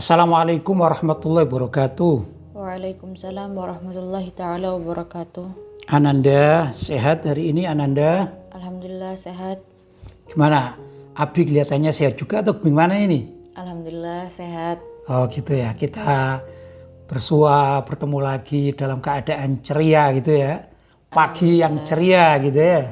Assalamualaikum warahmatullahi wabarakatuh. Waalaikumsalam warahmatullahi taala wabarakatuh. Ananda sehat hari ini Ananda? Alhamdulillah sehat. Gimana? Abi kelihatannya sehat juga atau gimana ini? Alhamdulillah sehat. Oh gitu ya, kita bertemu lagi dalam keadaan ceria gitu ya. Pagi yang ceria gitu ya.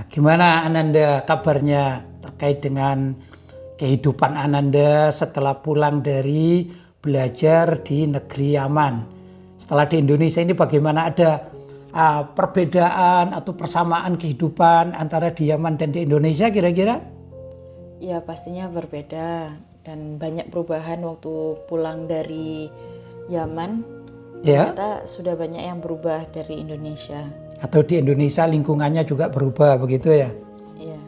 Gimana Ananda kabarnya terkait dengan kehidupan Ananda setelah pulang dari belajar di negeri Yaman? Setelah di Indonesia ini bagaimana, ada perbedaan atau persamaan kehidupan antara di Yaman dan di Indonesia kira-kira? Ya pastinya berbeda dan banyak perubahan waktu pulang dari Yaman. Ya. Ternyata sudah banyak yang berubah dari Indonesia. Atau di Indonesia lingkungannya juga berubah begitu ya? Iya.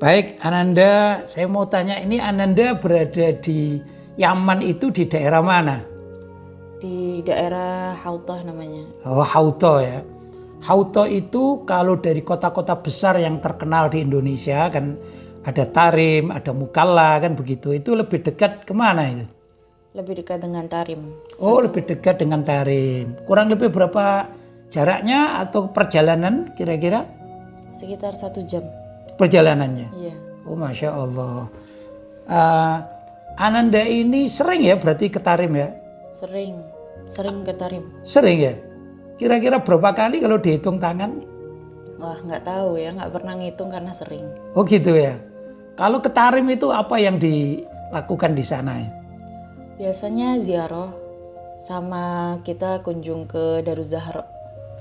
Baik Ananda, saya mau tanya, ini Ananda berada di Yaman itu di daerah mana? Di daerah Hautah namanya. Oh, Hauto ya. Hauto itu kalau dari kota-kota besar yang terkenal di Indonesia kan ada Tarim, ada Mukalla kan begitu. Itu lebih dekat kemana itu? Lebih dekat dengan Tarim. Oh, lebih dekat dengan Tarim. Kurang lebih berapa jaraknya atau perjalanan kira-kira? Sekitar 1 jam. Perjalanannya? Iya. Oh, Masya Allah. Ananda ini sering ya berarti ke Tarim ya? Sering ke Tarim. Sering ya? Kira-kira berapa kali kalau dihitung tangan? Wah nggak tahu ya, nggak pernah ngitung karena sering. Oh gitu ya. Kalau ke Tarim itu apa yang dilakukan di sana ya? Biasanya ziarah sama kita kunjung ke Daruzahra.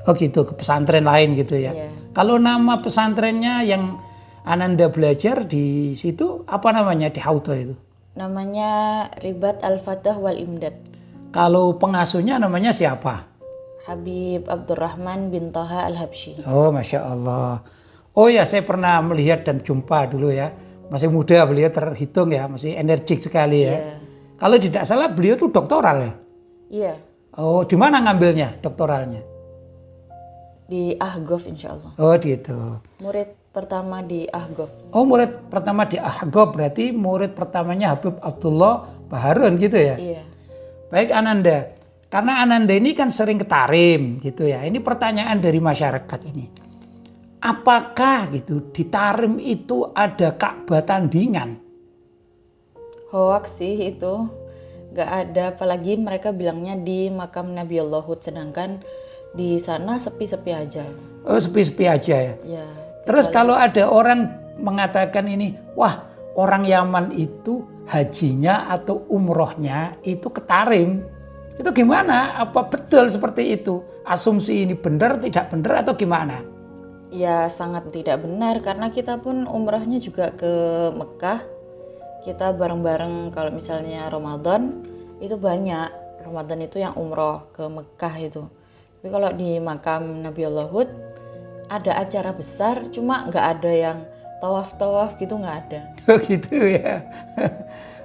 Oh gitu, ke pesantren lain gitu ya. Iya. Kalau nama pesantrennya yang Ananda belajar di situ apa namanya di Hauto itu? Namanya Ribat Al-Fatah Wal Imdad. Kalau pengasuhnya namanya siapa? Habib Abdurrahman bin Taha Al-Habsyi. Oh Masya Allah. Oh ya, saya pernah melihat dan jumpa dulu ya. Masih muda beliau, terhitung ya, masih energik sekali ya. Iya. Kalau tidak salah beliau tuh doktoral ya? Iya, Oh, di mana ngambilnya doktoralnya? di Ahgof insya Allah. Oh gitu. Murid pertama di Ahgof. Oh, murid pertama di Ahgob, berarti murid pertamanya Habib Abdullah Baharun gitu ya? Iya. Baik Ananda, karena Ananda ini kan sering ke Tarim gitu ya. Ini pertanyaan dari masyarakat ini. Apakah gitu di Tarim itu ada Ka'bah tandingan? Hoax sih itu. Gak ada, apalagi mereka bilangnya di makam Nabi Hud, sedangkan di sana sepi-sepi aja. Oh, sepi-sepi aja ya. Ya. Terus kalau ada orang mengatakan ini, wah orang Yaman itu hajinya atau umrohnya itu ke Tarim. Itu gimana? Apa betul seperti itu? Asumsi ini benar, tidak benar atau gimana? Ya sangat tidak benar karena kita pun umrahnya juga ke Mekah. Kita bareng-bareng kalau misalnya Ramadan itu banyak. Ramadan itu yang umroh ke Mekah itu. Tapi kalau di makam Nabi Hud ada acara besar, cuma nggak ada yang tawaf-tawaf gitu, nggak ada. Oh gitu ya.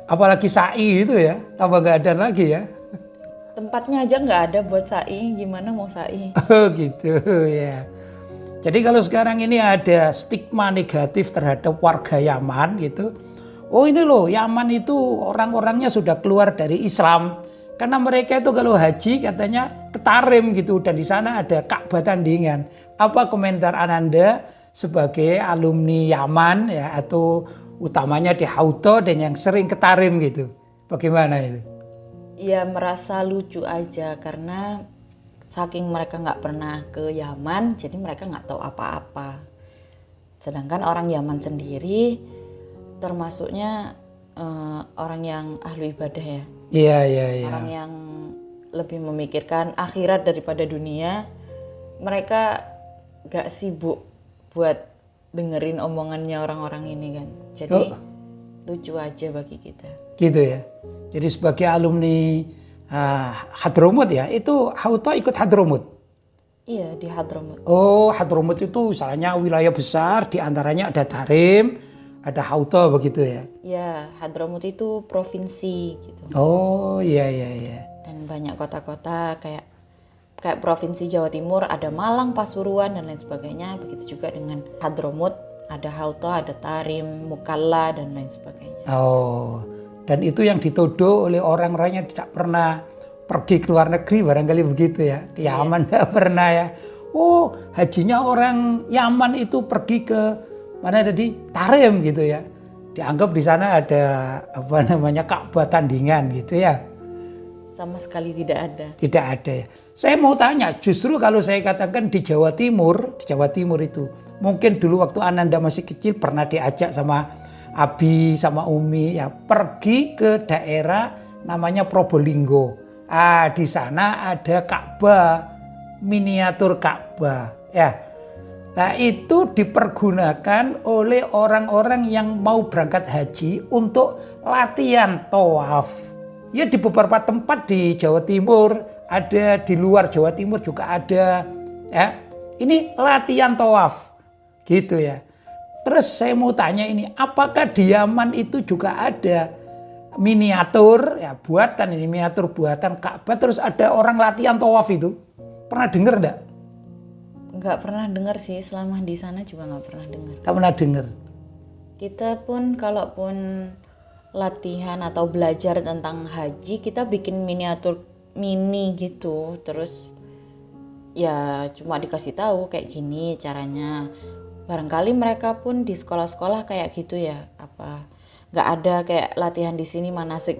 Apalagi sa'i itu ya, tambah nggak ada lagi ya. Tempatnya aja nggak ada buat sa'i, gimana mau sa'i? Oh gitu ya. Jadi kalau sekarang ini ada stigma negatif terhadap warga Yaman gitu. Oh ini loh, Yaman itu orang-orangnya sudah keluar dari Islam. Karena mereka itu kalau haji katanya ke Tarim gitu. Dan di sana ada Ka'bah tandingan. Apa komentar Ananda sebagai alumni Yaman ya, atau utamanya di Hauto dan yang sering ke Tarim gitu? Bagaimana itu? Ya merasa lucu aja karena saking mereka nggak pernah ke Yaman, jadi mereka nggak tahu apa-apa. Sedangkan orang Yaman sendiri termasuknya orang yang ahlu ibadah ya. Iya, iya, iya. Orang yang lebih memikirkan akhirat daripada dunia. Mereka gak sibuk buat dengerin omongannya orang-orang ini kan. Jadi lucu aja bagi kita. Gitu ya. Jadi sebagai alumni Hadramut ya, itu Hauto ikut Hadramut? Iya, di Hadramut. Oh, Hadramut itu misalnya wilayah besar, diantaranya ada Tarim, ada Hauto begitu ya? Ya, Hadramut itu provinsi gitu. Oh, iya, iya, iya. Dan banyak kota-kota kayak provinsi Jawa Timur, ada Malang, Pasuruan dan lain sebagainya. Begitu juga dengan Hadramut, ada Hauto, ada Tarim, Mukalla dan lain sebagainya. Oh, Dan itu yang dituduh oleh orang-orang yang tidak pernah pergi ke luar negeri, barangkali begitu ya. Ke Yaman nggak pernah ya. Oh, hajinya orang Yaman itu pergi ke mana tadi? Tarim gitu ya. Dianggap di sana ada Ka'bah tandingan gitu ya. Sama sekali tidak ada. Tidak ada ya. Saya mau tanya, justru kalau saya katakan di Jawa Timur itu, mungkin dulu waktu Ananda masih kecil pernah diajak sama Abi sama Umi ya pergi ke daerah namanya Probolinggo. Di sana ada Ka'bah, miniatur Ka'bah ya. Nah, itu dipergunakan oleh orang-orang yang mau berangkat haji untuk latihan tawaf. Ya di beberapa tempat di Jawa Timur, ada di luar Jawa Timur juga ada ya. Ini latihan tawaf gitu ya. Terus saya mau tanya ini, apakah di Yaman itu juga ada miniatur ya buatan ini miniatur buatan Ka'bah terus ada orang latihan tawaf itu? Pernah dengar enggak? Nggak pernah dengar sih, selama di sana juga nggak pernah dengar. Nggak pernah dengar. Kita pun kalaupun latihan atau belajar tentang haji, kita bikin miniatur mini gitu, terus ya cuma dikasih tahu kayak gini caranya. Barangkali mereka pun di sekolah-sekolah kayak gitu ya, apa nggak ada kayak latihan di sini manasik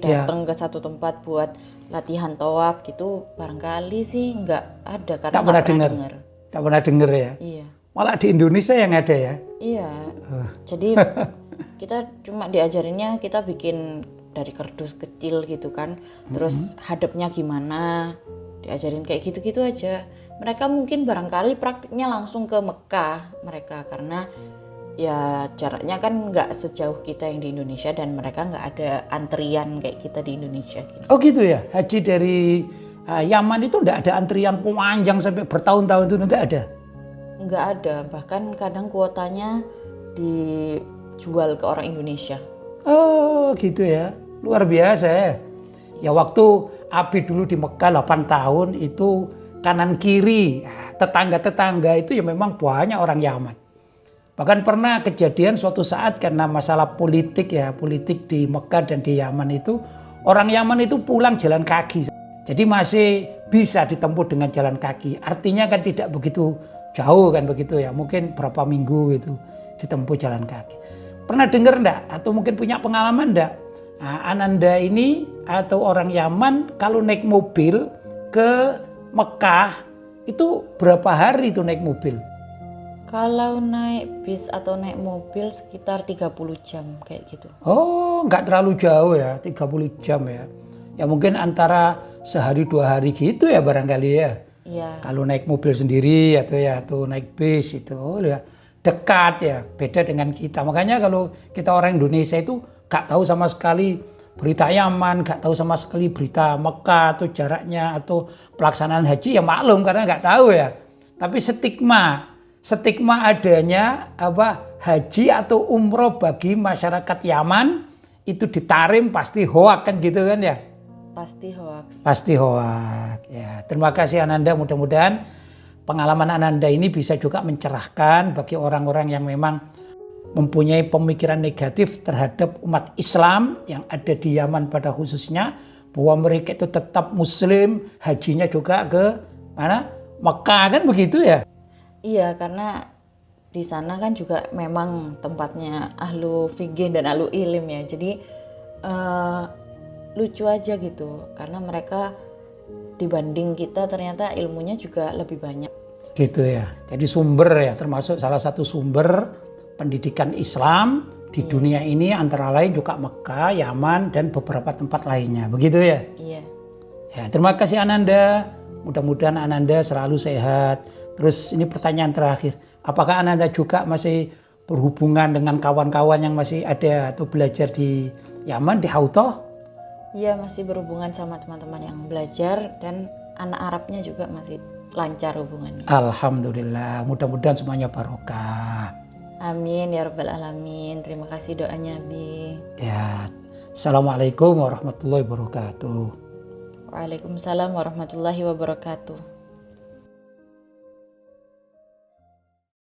datang ke satu tempat buat latihan tawaf gitu, barangkali sih nggak ada karena nggak pernah dengar. Nggak pernah dengar ya. Iya. Malah di Indonesia yang ada ya. Iya. Jadi kita cuma diajarinnya kita bikin dari kardus kecil gitu kan, terus hadapnya gimana, diajarin kayak gitu-gitu aja. Mereka mungkin barangkali praktiknya langsung ke Mekah mereka, karena ya jaraknya kan nggak sejauh kita yang di Indonesia dan mereka nggak ada antrian kayak kita di Indonesia gitu. Oh gitu ya, haji dari Yaman itu nggak ada antrian panjang sampai bertahun-tahun itu nggak ada? Nggak ada, bahkan kadang kuotanya dijual ke orang Indonesia. Oh gitu ya, luar biasa ya. Ya waktu Abi dulu di Mekah 8 tahun itu kanan kiri tetangga-tetangga itu ya memang banyak orang Yaman. Bahkan pernah kejadian suatu saat karena masalah politik di Mekah dan di Yaman itu orang Yaman itu pulang jalan kaki. Jadi masih bisa ditempuh dengan jalan kaki. Artinya kan tidak begitu jauh kan begitu ya. Mungkin berapa minggu gitu ditempuh jalan kaki. Pernah dengar enggak atau mungkin punya pengalaman enggak? Ananda ini atau orang Yaman kalau naik mobil ke Mekah itu berapa hari itu naik mobil? Kalau naik bis atau naik mobil sekitar 30 jam kayak gitu. Oh, nggak terlalu jauh ya, 30 jam ya. Ya mungkin antara sehari 2 hari gitu ya barangkali ya. Iya. Kalau naik mobil sendiri atau naik bis itu ya dekat ya, beda dengan kita. Makanya kalau kita orang Indonesia itu nggak tahu sama sekali berita Yaman, nggak tahu sama sekali berita Mekah atau jaraknya atau pelaksanaan haji ya maklum karena nggak tahu ya. Tapi stigma adanya haji atau umroh bagi masyarakat Yaman itu di Tarim pasti hoak kan gitu kan ya? Pasti hoaks. Pasti hoak. Ya, terima kasih Ananda, mudah-mudahan pengalaman Ananda ini bisa juga mencerahkan bagi orang-orang yang memang mempunyai pemikiran negatif terhadap umat Islam yang ada di Yaman pada khususnya, bahwa mereka itu tetap muslim, hajinya juga ke mana? Mekah kan begitu ya? Iya, karena di sana kan juga memang tempatnya ahlu fikih dan ahlu ilm ya. Jadi lucu aja gitu, karena mereka dibanding kita ternyata ilmunya juga lebih banyak. Gitu ya. Jadi sumber ya, termasuk salah satu sumber pendidikan Islam di dunia ini antara lain juga Mekah, Yaman dan beberapa tempat lainnya. Begitu ya? Iya. Ya, terima kasih Ananda. Mudah-mudahan Ananda selalu sehat. Terus ini pertanyaan terakhir. Apakah Ananda juga masih berhubungan dengan kawan-kawan yang masih ada atau belajar di Yaman, di Hautoh? Iya, masih berhubungan sama teman-teman yang belajar dan anak Arabnya juga masih lancar hubungannya. Alhamdulillah, mudah-mudahan semuanya barokah. Amin ya rabbal alamin. Terima kasih doanya Bi. Ya, Assalamualaikum warahmatullahi wabarakatuh. Waalaikumsalam warahmatullahi wabarakatuh.